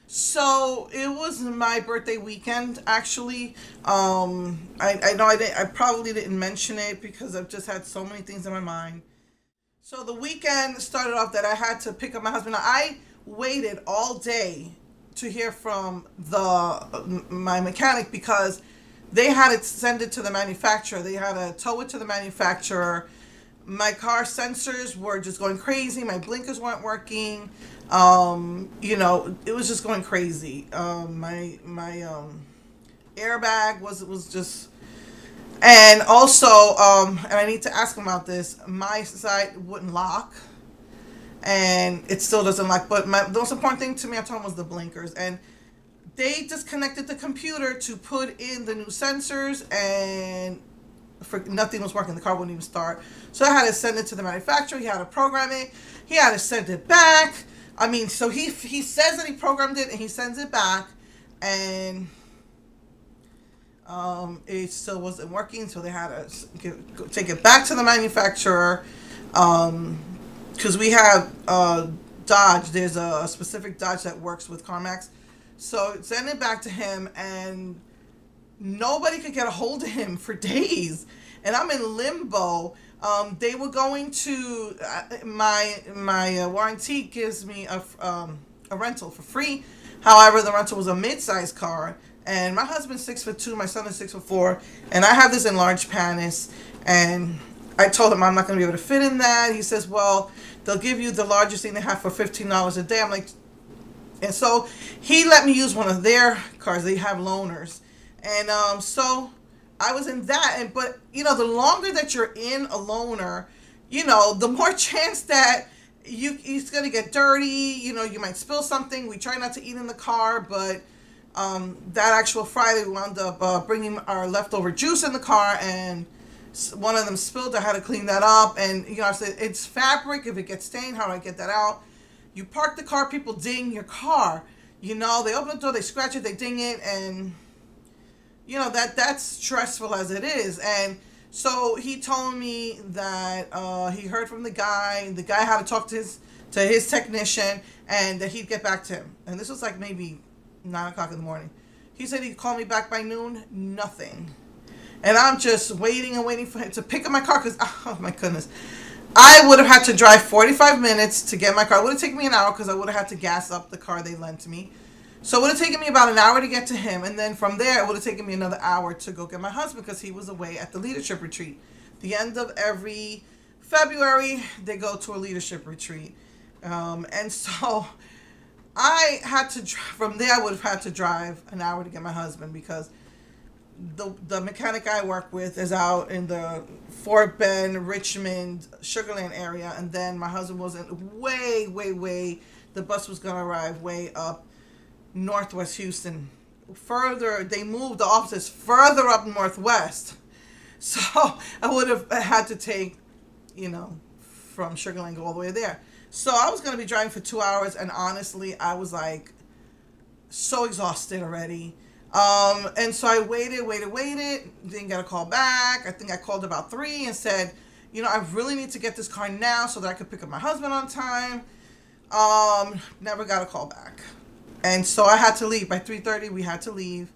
So it was my birthday weekend, actually. I know I probably didn't mention it because I've just had so many things in my mind. So the weekend started off that I had to pick up my husband. I waited all day to hear from the my mechanic because they had to send it to the manufacturer. They had to tow it to the manufacturer. My car sensors were just going crazy. My blinkers weren't working. It was just going crazy. My airbag was just, and also, and I need to ask him about this. My side wouldn't lock, and it still doesn't lock. But the most important thing to me, I told him, was the blinkers, and they disconnected the computer to put in the new sensors, and for nothing was working. The car wouldn't even start. So I had to send it to the manufacturer. He had to program it. He had to send it back. I mean, so he says that he programmed it and he sends it back, and it still wasn't working. So they had to take it back to the manufacturer, because we have Dodge. There's a specific Dodge that works with CarMax. So send it back to him, and nobody could get a hold of him for days, and I'm in limbo. They were going to my warranty gives me a rental for free. However, the rental was a mid-sized car, and my husband's 6'2", my son is 6'4", and I have this enlarged penis, and I told him I'm not going to be able to fit in that. He says, well, they'll give you the largest thing they have for $15 a day. I'm like, and so he let me use one of their cars. They have loaners. And so I was in that. But, the longer that you're in a loaner, the more chance that it's going to get dirty. You might spill something. We try not to eat in the car, but that actual Friday we wound up bringing our leftover juice in the car, and one of them spilled. I had to clean that up. And, I said, it's fabric. If it gets stained, how do I get that out? You park the car, people ding your car. They open the door, they scratch it, they ding it, and that's stressful as it is. And so he told me that he heard from the guy. The guy had to talk to his technician, and that he'd get back to him. And this was like maybe 9 o'clock in the morning. He said he'd call me back by noon. Nothing. And I'm just waiting and waiting for him to pick up my car because, oh my goodness, I would have had to drive 45 minutes to get my car. It would have taken me an hour because I would have had to gas up the car they lent me. So it would have taken me about an hour to get to him. And then from there, it would have taken me another hour to go get my husband because he was away at the leadership retreat. The end of every February, they go to a leadership retreat. And so I had to, from there, I would have had to drive an hour to get my husband because the mechanic I work with is out in the Fort Bend, Richmond, Sugarland area, and then my husband was in way. The bus was gonna arrive way up Northwest Houston. Further, they moved the offices further up northwest, so I would have had to take, from Sugarland go all the way there. So I was gonna be driving for 2 hours, and honestly, I was like so exhausted already. And so I waited, didn't get a call back. I think I called about 3 and said, I really need to get this car now so that I could pick up my husband on time. Never got a call back. And so I had to leave. By 3:30, we had to leave.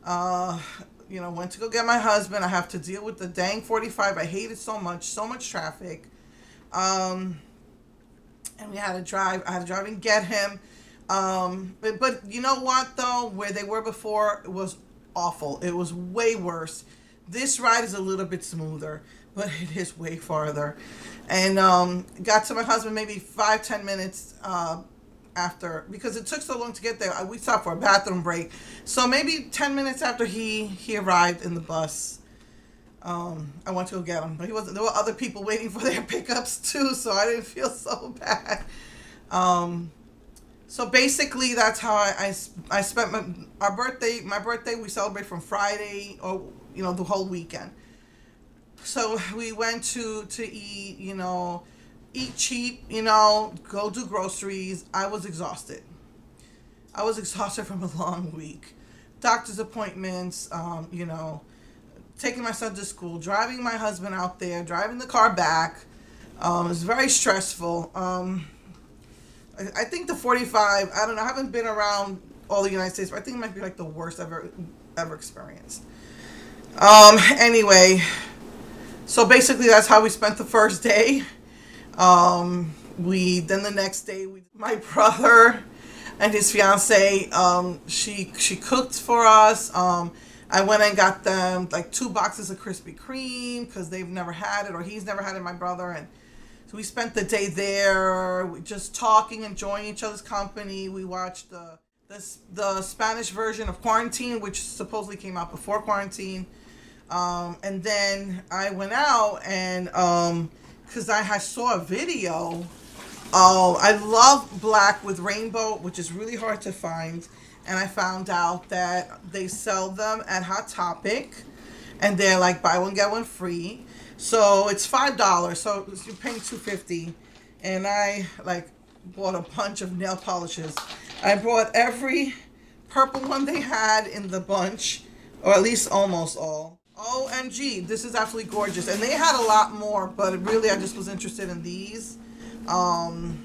Went to go get my husband. I have to deal with the dang 45. I hate it so much traffic. And we had to drive. I had to drive and get him. But you know what, though? Where they were before, it was awful. It was way worse. This ride is a little bit smoother, but it is way farther. And got to my husband maybe 5-10 minutes after, because it took so long to get there. We stopped for a bathroom break. So maybe 10 minutes after he arrived in the bus, I went to go get him. But he wasn't. There were other people waiting for their pickups too, so I didn't feel so bad. So basically, that's how I spent my birthday. We celebrate from Friday, or the whole weekend. So we went to eat, eat cheap, go do groceries. I was exhausted. From a long week, doctor's appointments, taking my son to school, driving my husband out there, driving the car back. It was very stressful. I think the 45, I don't know, I haven't been around all the United States, but I think it might be like the worst I've ever experienced. Anyway, so basically that's how we spent the first day. Then the next day, my brother and his fiance, she cooked for us. I went and got them like 2 boxes of Krispy Kreme because they've never had it, or he's never had it, my brother. And so we spent the day there, just talking, enjoying each other's company. We watched the Spanish version of Quarantine, which supposedly came out before Quarantine. And then I went out and because I saw a video. I love black with rainbow, which is really hard to find. And I found out that they sell them at Hot Topic, and they're like buy one get one free. So it's $5, so you're paying $2.50. And I like bought a bunch of nail polishes. I bought every purple one they had in the bunch, or at least almost all. OMG, this is absolutely gorgeous. And they had a lot more, but really I just was interested in these. And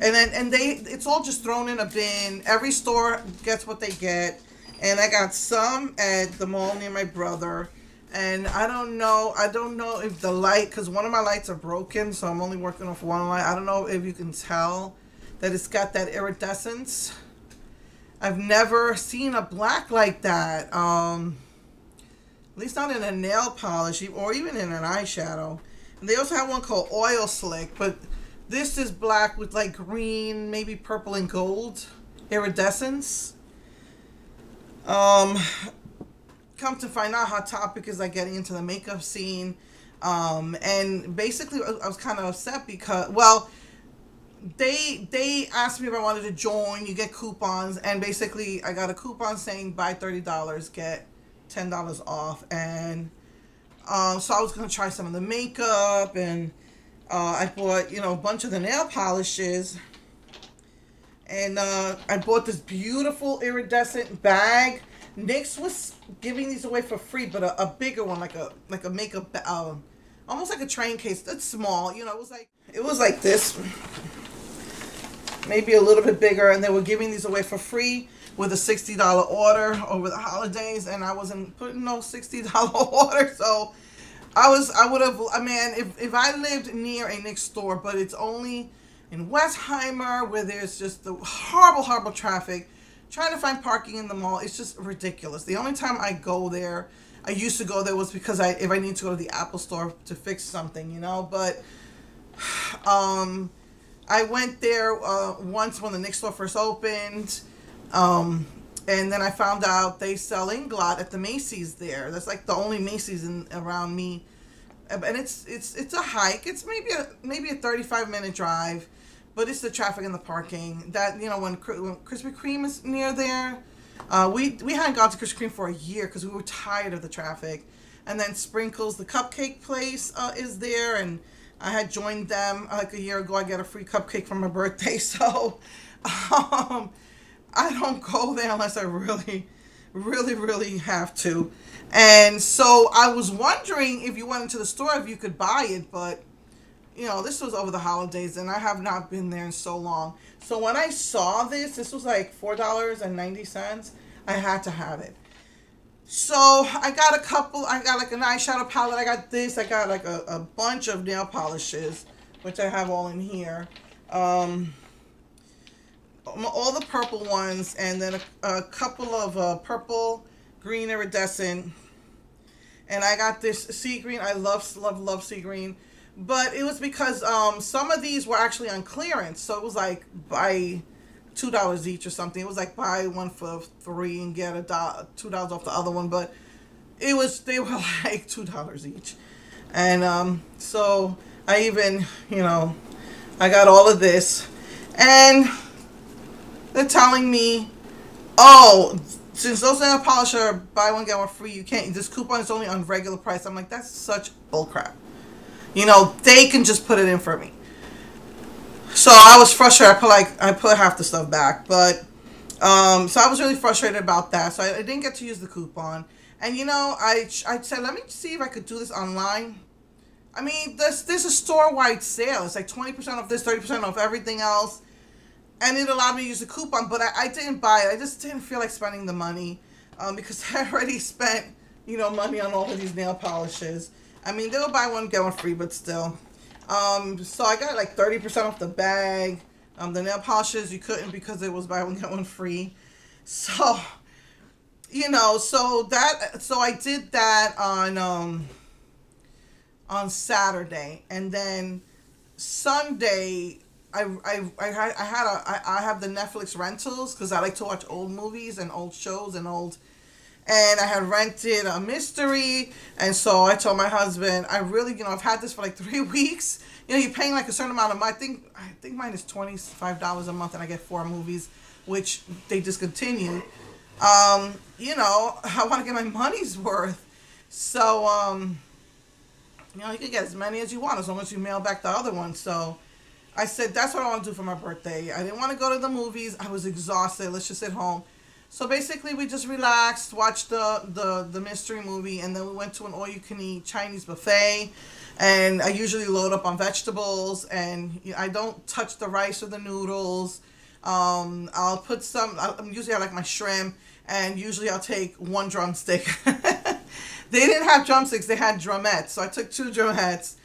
it's all just thrown in a bin. Every store gets what they get. And I got some at the mall near my brother. And I don't know if the light, because one of my lights are broken, so I'm only working off one light. I don't know if you can tell that it's got that iridescence. I've never seen a black like that. At least not in a nail polish or even in an eyeshadow. And they also have one called Oil Slick, but this is black with like green, maybe purple and gold iridescence. Come to find out, Hot Topic is like getting into the makeup scene. And basically I was kind of upset because, well, they asked me if I wanted to join. You get coupons, and basically I got a coupon saying buy $30, get $10 off. And so I was going to try some of the makeup, and I bought, a bunch of the nail polishes. And I bought this beautiful iridescent bag. NYX was giving these away for free, but a bigger one, like a makeup, almost like a train case. That's small, it was like this, maybe a little bit bigger, and they were giving these away for free with a $60 order over the holidays, and I wasn't putting no $60 order, so if I lived near a NYX store, but it's only in Westheimer where there's just the horrible traffic. Trying to find parking in the mall, it's just ridiculous. The only time I go there, I used to go there, was because if I need to go to the Apple store to fix something, but I went there once when the NYX store first opened, and then I found out they sell Inglot at the Macy's there. That's like the only Macy's around me, and it's a hike. It's maybe a 35-minute drive. But it's the traffic and the parking. That, when Krispy Kreme is near there, we hadn't gone to Krispy Kreme for a year because we were tired of the traffic. And then Sprinkles, the cupcake place, is there, and I had joined them like a year ago. I got a free cupcake for my birthday, so I don't go there unless I really have to. And so I was wondering if you went into the store if you could buy it, but this was over the holidays, and I have not been there in so long. So when I saw this was like $4.90. I had to have it. So I got like an eyeshadow palette. I got this. I got like a bunch of nail polishes, which I have all in here. All the purple ones, and then a couple of purple, green, iridescent. And I got this sea green. I love sea green. But it was because some of these were actually on clearance. So it was like buy $2 each or something. It was like buy one for $3 and get $2 off the other one. But they were like $2 each. And so I even, I got all of this. And they're telling me, oh, since those nail polish are buy one get one free, you can't. This coupon is only on regular price. I'm like, that's such bullcrap. They can just put it in for me. So I was frustrated. I put half the stuff back, but so I was really frustrated about that. So I didn't get to use the coupon. And I said, let me see if I could do this online. I mean, there's a store-wide sale. It's like 20% off this, 30% off everything else. and it allowed me to use a coupon, but I didn't buy it. I just didn't feel like spending the money, because I already spent, you know, money on all of these nail polishes. I mean, they'll buy one, get one free, but still. So I got like 30% off the bag. The nail polishes, you couldn't because it was buy one, get one free. So, you know, so I did that on Saturday, and then Sunday, I have the Netflix rentals because I like to watch old movies and old shows and I had rented a mystery, and so I told my husband, I really, you know, I've had this for like 3 weeks. You know, you're paying like a certain amount of money. I think mine is $25 a month, and I get 4 movies, which they discontinued. You know, I want to get my money's worth. So, you know, you can get as many as you want as long as you mail back the other one. So I said, that's what I want to do for my birthday. I didn't want to go to the movies. I was exhausted. Let's just sit home. So basically, we just relaxed, watched the mystery movie, and then we went to an all-you-can-eat Chinese buffet. And I usually load up on vegetables, and I don't touch the rice or the noodles. I'll put usually I like my shrimp, and usually I'll take 1 drumstick. They didn't have drumsticks, they had drumettes. So I took 2 drumettes.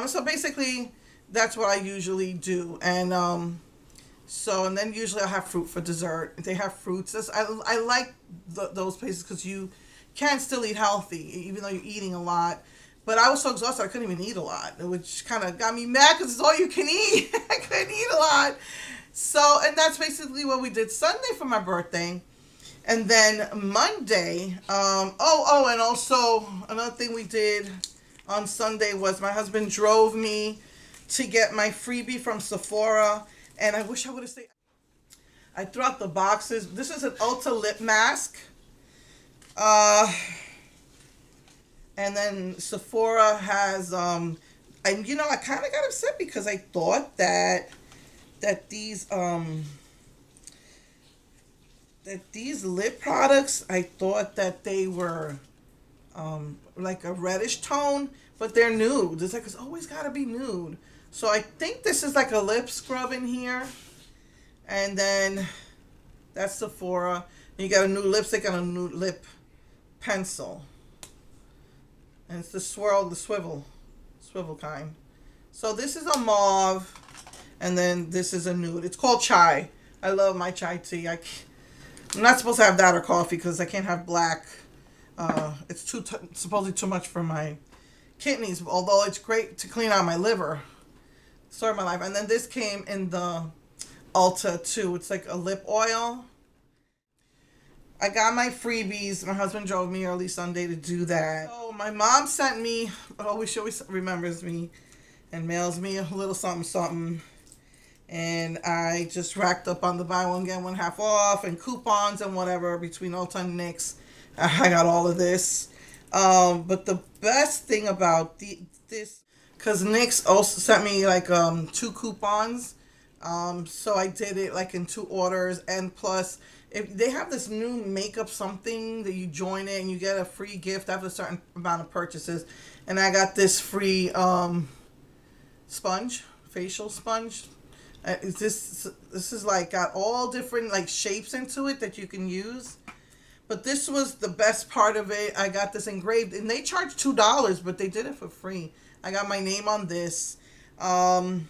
So basically, that's what I usually do. And and then usually I'll have fruit for dessert. They have fruits. I like those places because you can still eat healthy, even though you're eating a lot. But I was so exhausted I couldn't even eat a lot, which kind of got me mad because it's all you can eat. I couldn't eat a lot. So, and that's basically what we did Sunday for my birthday. And then Monday, and also another thing we did on Sunday was my husband drove me to get my freebie from Sephora. And I wish I would have stayed. I threw out the boxes. This is an Ulta lip mask. And then Sephora has, and you know, I kind of got upset because I thought that these lip products, I thought that they were like a reddish tone, but they're nude. It's like, it's always got to be nude. So I think this is like a lip scrub in here. And then that's Sephora. And you got a new lipstick and a new lip pencil. And it's the swivel kind. So this is a mauve. And then this is a nude. It's called chai. I love my chai tea. I'm not supposed to have that or coffee because I can't have black. It's supposedly too much for my kidneys. Although it's great to clean out my liver. Story of my life. And then this came in the Ulta too. It's like a lip oil. I got my freebies. My husband drove me early Sunday to do that. So my mom sent me, she always remembers me and mails me a little something. And I just racked up on the buy one get one half off and coupons and whatever between Ulta and NYX. I got all of this. But the best thing about this, because NYX also sent me like 2 coupons. So I did it like in 2 orders, and plus if they have this new makeup something that you join it and you get a free gift after a certain amount of purchases. And I got this free sponge, facial sponge. This is like got all different like shapes into it that you can use. But this was the best part of it. I got this engraved, and they charged $2, but they did it for free. I got my name on this. And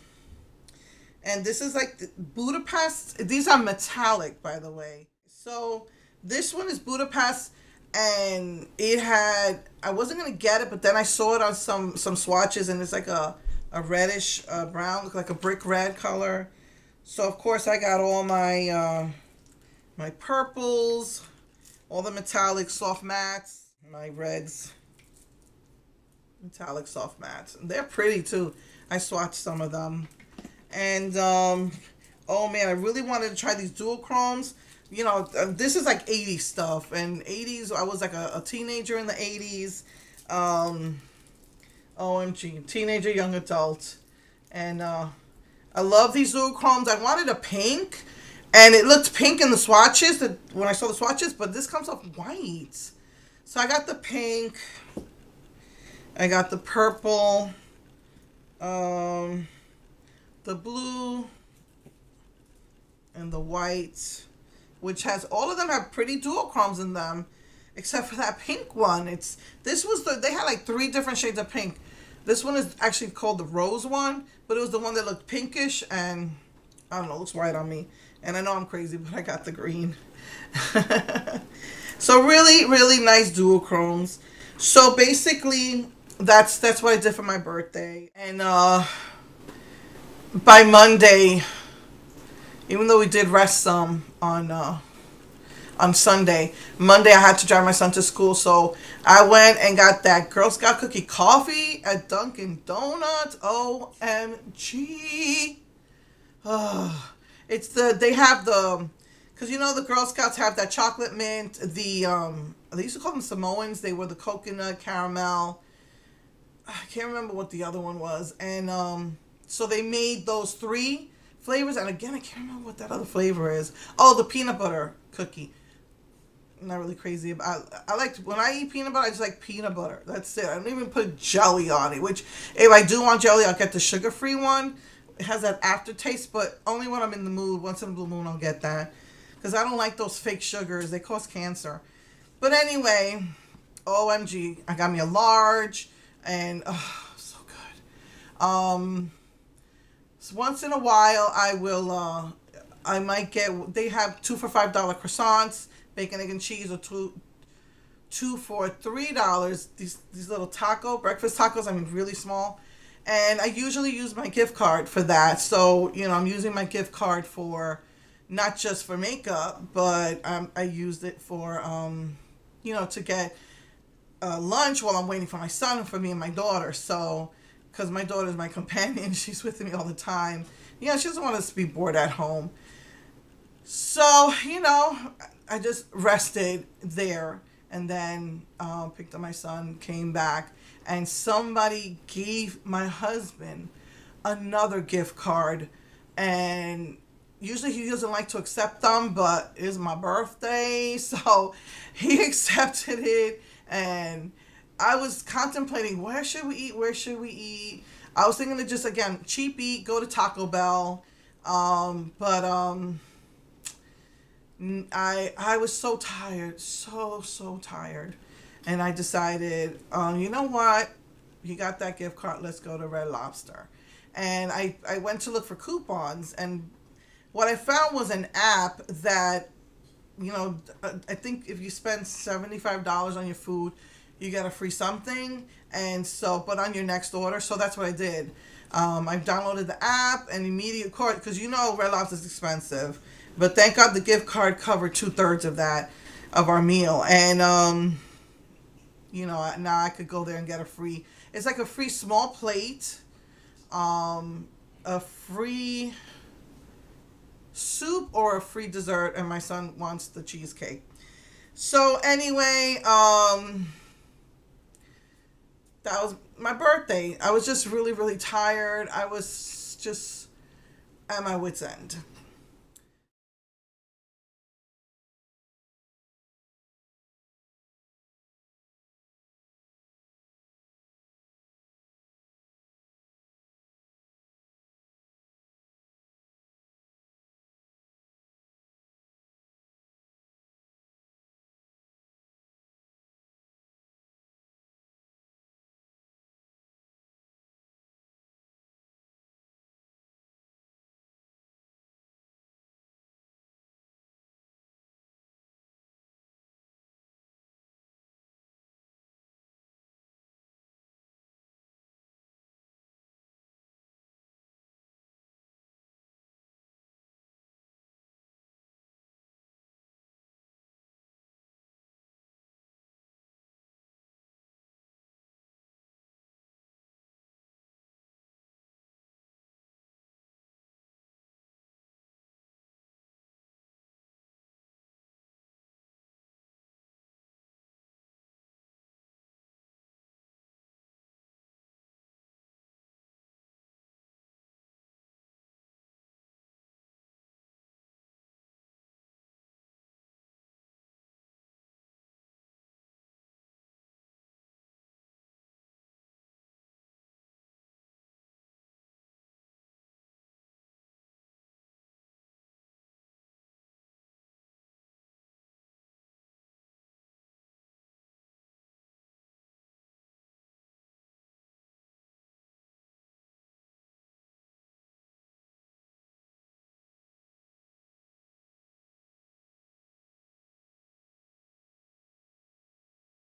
this is like the Budapest. These are metallic, by the way. So this one is Budapest, and it had, I wasn't going to get it, but then I saw it on some swatches, and it's like a reddish brown, look like a brick red color. So of course I got all my my purples, all the metallic soft mattes, my reds, metallic soft mattes. They're pretty too. I swatched some of them. And oh man, I really wanted to try these dual chromes. You know, this is like 80s stuff, and 80s, I was like a teenager in the 80s. OMG, teenager, young adult. And I love these dual chromes. I wanted a pink, and it looked pink in the swatches when I saw the swatches, but this comes off white. So I got the pink, I got the purple, the blue, and the white, which has, all of them have pretty duochromes in them, except for that pink one. They had like 3 different shades of pink. This one is actually called the rose one, but it was the one that looked pinkish, and I don't know, it looks white on me. And I know I'm crazy, but I got the green. So really, really nice duochromes. So basically, that's what I did for my birthday. And by Monday, even though we did rest some on Sunday, Monday I had to drive my son to school, so I went and got that Girl Scout cookie coffee at Dunkin' Donuts. OMG. They have the, because you know the Girl Scouts have that chocolate mint, they used to call them Samoans, they were the coconut, caramel, I can't remember what the other one was, and so they made those 3 flavors, and again I can't remember what that other flavor is. Oh, the peanut butter cookie. I'm not really crazy about, I like, when I eat peanut butter, I just like peanut butter. That's it. I don't even put jelly on it, which if I do want jelly, I'll get the sugar-free one. It has that aftertaste, but only when I'm in the mood. Once in a blue moon, I'll get that, because I don't like those fake sugars. They cause cancer. But anyway, OMG, I got me a large, and so good. So once in a while, I will, I might get, they have 2 for $5 croissants, bacon, egg, and cheese, or two for $3. These little breakfast tacos, I mean really small. And I usually use my gift card for that. So, you know, I'm using my gift card for, not just for makeup, but I used it for, you know, to get lunch while I'm waiting for my son and for me and my daughter. So, because my daughter's my companion, she's with me all the time. You know, she doesn't want us to be bored at home. So, you know, I just rested there, and then picked up my son, came back, and somebody gave my husband another gift card, and usually he doesn't like to accept them, but it's my birthday, so he accepted it. And I was contemplating, where should we eat? I was thinking to just, again, cheap eat, go to Taco Bell, but I was so tired, so tired, and I decided, you know what, you got that gift card, let's go to Red Lobster. And I went to look for coupons, and what I found was an app that, you know, I think if you spend $75 on your food, you get a free something, and so, but on your next order. So that's what I did. I downloaded the app, and immediate card, because you know Red Lobster is expensive, but thank God the gift card covered 2/3 of that, of our meal. And you know, now I could go there and get a free, it's like a free small plate, a free soup, or a free dessert, and my son wants the cheesecake. So anyway, that was my birthday. I was just really, really tired. I was just at my wit's end.